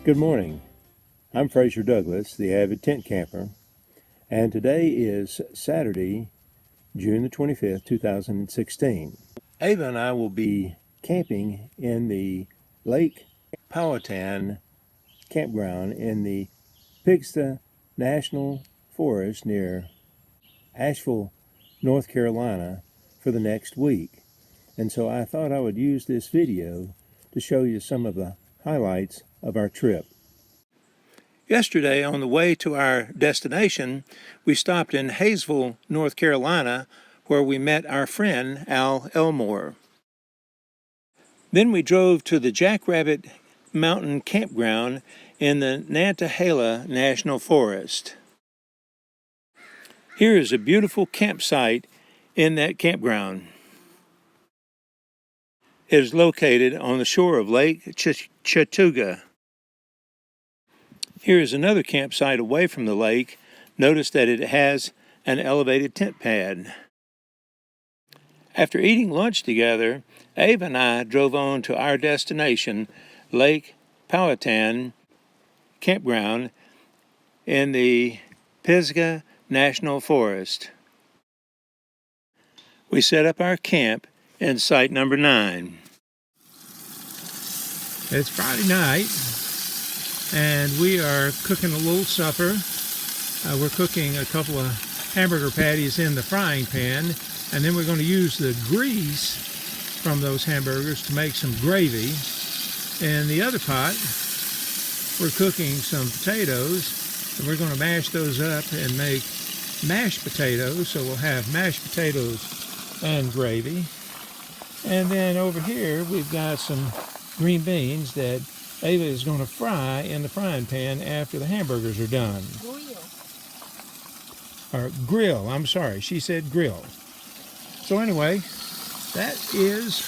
Good morning. I'm Fraser Douglas, the avid tent camper, and today is Saturday, June the 25th, 2016. Ava and I will be camping in the Lake Powhatan campground in the Pigsta National Forest near Asheville, North Carolina for the next week. And so I thought I would use this video to show you some of the highlights of our trip. Yesterday, on the way to our destination, we stopped in Asheville, North Carolina, where we met our friend Al Elmore. Then we drove to the Jackrabbit Mountain Campground in the Nantahala National Forest. Here is a beautiful campsite in that campground. It is located on the shore of Lake Chattooga. Here is another campsite away from the lake. Notice that it has an elevated tent pad. After eating lunch together, Ava and I drove on to our destination, Lake Powhatan Campground in the Pisgah National Forest. We set up our camp in site number 9. It's Friday night, and we are cooking a little supper. We're cooking a couple of hamburger patties in the frying pan, and then we're going to use the grease from those hamburgers to make some gravy. In the other pot, we're cooking some potatoes, and we're going to mash those up and make mashed potatoes, so we'll have mashed potatoes and gravy. And then over here, we've got some green beans that Ava is going to fry in the frying pan after the hamburgers are done. Or grill, I'm sorry, she said grill. So anyway, that is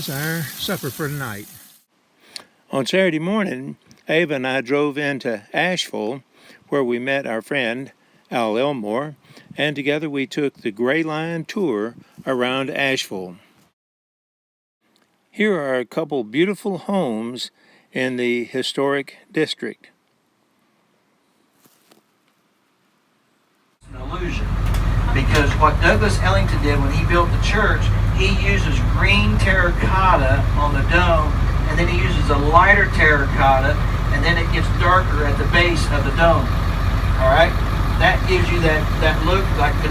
our supper for tonight. On Saturday morning, Ava and I drove into Asheville, where we met our friend Al Elmore, and together we took the Gray Line tour around Asheville. Here are a couple beautiful homes in the historic district. An illusion, because what Douglas Ellington did when he built the church, he uses green terracotta on the dome, and then he uses a lighter terracotta, and then it gets darker at the base of the dome. All right, that gives you that look like the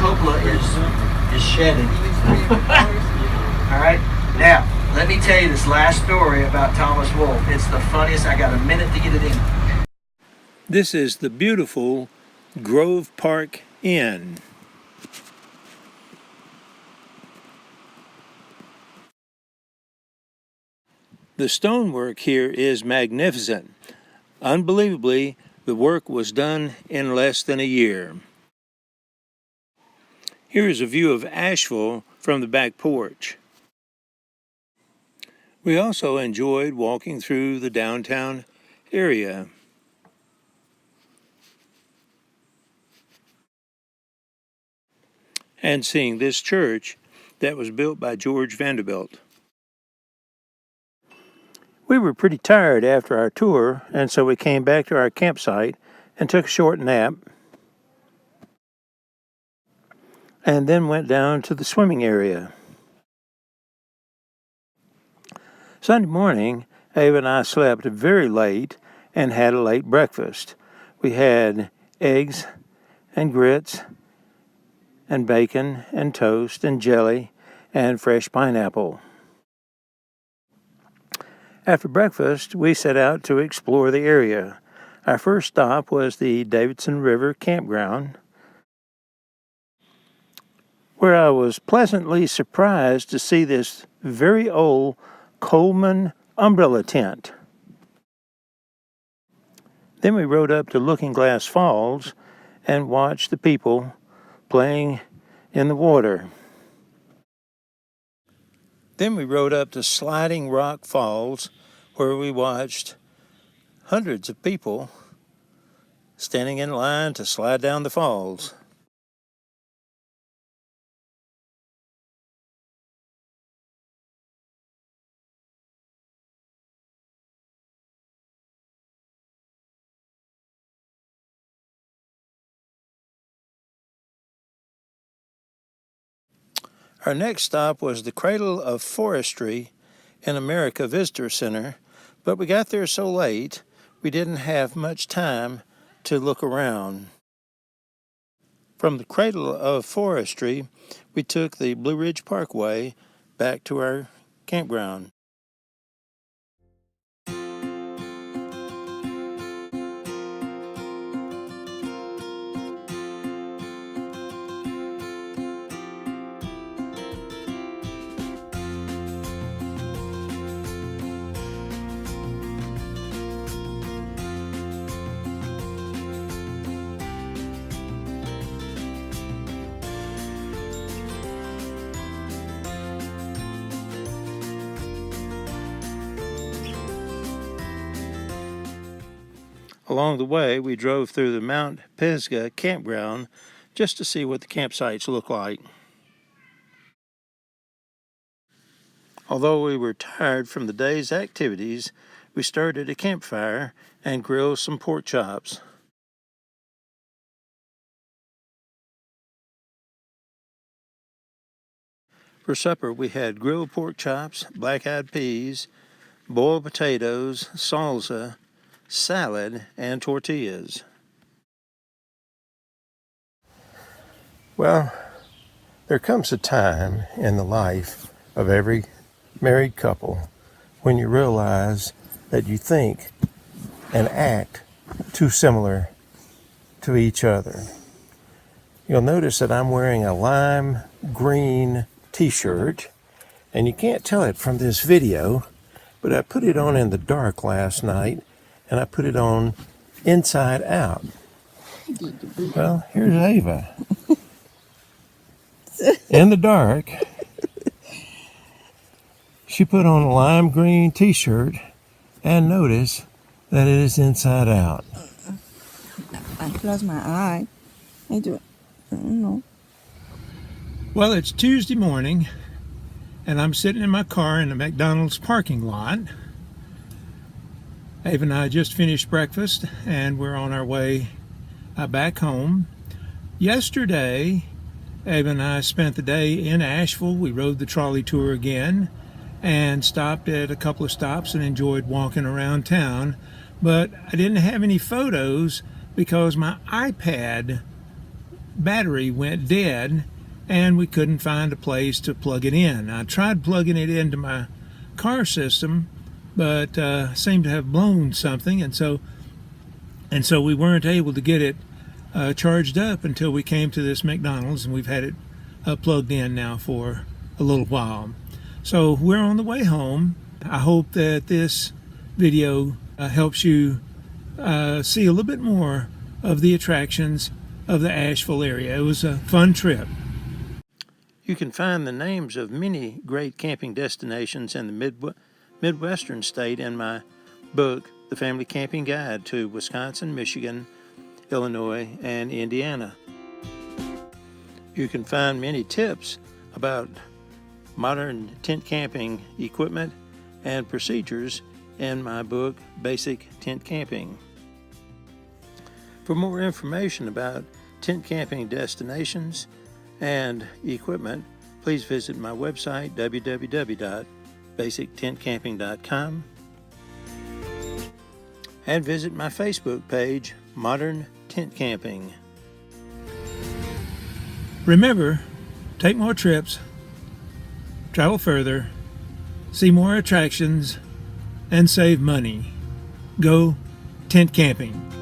cupola is shedding. All right. Now, let me tell you this last story about Thomas Wolfe. It's the funniest. I got a minute to get it in. This is the beautiful Grove Park Inn. The stonework here is magnificent. Unbelievably, the work was done in less than a year. Here is a view of Asheville from the back porch. We also enjoyed walking through the downtown area. And seeing this church that was built by George Vanderbilt. We were pretty tired after our tour, and so we came back to our campsite and took a short nap, and then went down to the swimming area. Sunday morning, Ava and I slept very late and had a late breakfast. We had eggs and grits and bacon and toast and jelly and fresh pineapple. After breakfast, we set out to explore the area. Our first stop was the Davidson River Campground, where I was pleasantly surprised to see this very old Coleman umbrella tent. Then we rode up to Looking Glass Falls and watched the people playing in the water. Then we rode up to Sliding Rock Falls, where we watched hundreds of people standing in line to slide down the falls. Our next stop was the Cradle of Forestry in America Visitor Center, but we got there so late we didn't have much time to look around. From the Cradle of Forestry, we took the Blue Ridge Parkway back to our campground. Along the way, we drove through the Mount Pisgah Campground just to see what the campsites look like. Although we were tired from the day's activities, we started a campfire and grilled some pork chops. For supper, we had grilled pork chops, black-eyed peas, boiled potatoes, salsa, salad, and tortillas. Well, there comes a time in the life of every married couple when you realize that you think and act too similar to each other. You'll notice that I'm wearing a lime green t-shirt, and you can't tell it from this video, but I put it on in the dark last night, and I put it on inside out. Well, here's Ava. In the dark, she put on a lime green t-shirt, and notice that it is inside out. I close my eye. I don't know. Well, it's Tuesday morning, and I'm sitting in my car in the McDonald's parking lot. Ava and I just finished breakfast, and we're on our way back home. Yesterday, Ava and I spent the day in Asheville. We rode the trolley tour again and stopped at a couple of stops and enjoyed walking around town. But I didn't have any photos because my iPad battery went dead and we couldn't find a place to plug it in. I tried plugging it into my car system, but seemed to have blown something, and so we weren't able to get it charged up until we came to this McDonald's, and we've had it plugged in now for a little while. So we're on the way home. I hope that this video helps you see a little bit more of the attractions of the Asheville area. It was a fun trip. You can find the names of many great camping destinations in the Midwestern state in my book, The Family Camping Guide to Wisconsin, Michigan, Illinois, and Indiana. You can find many tips about modern tent camping equipment and procedures in my book, Basic Tent Camping. For more information about tent camping destinations and equipment, please visit my website, www.basictentcamping.com, and visit my Facebook page, Modern Tent Camping. Remember, take more trips, travel further, see more attractions, and save money. Go tent camping.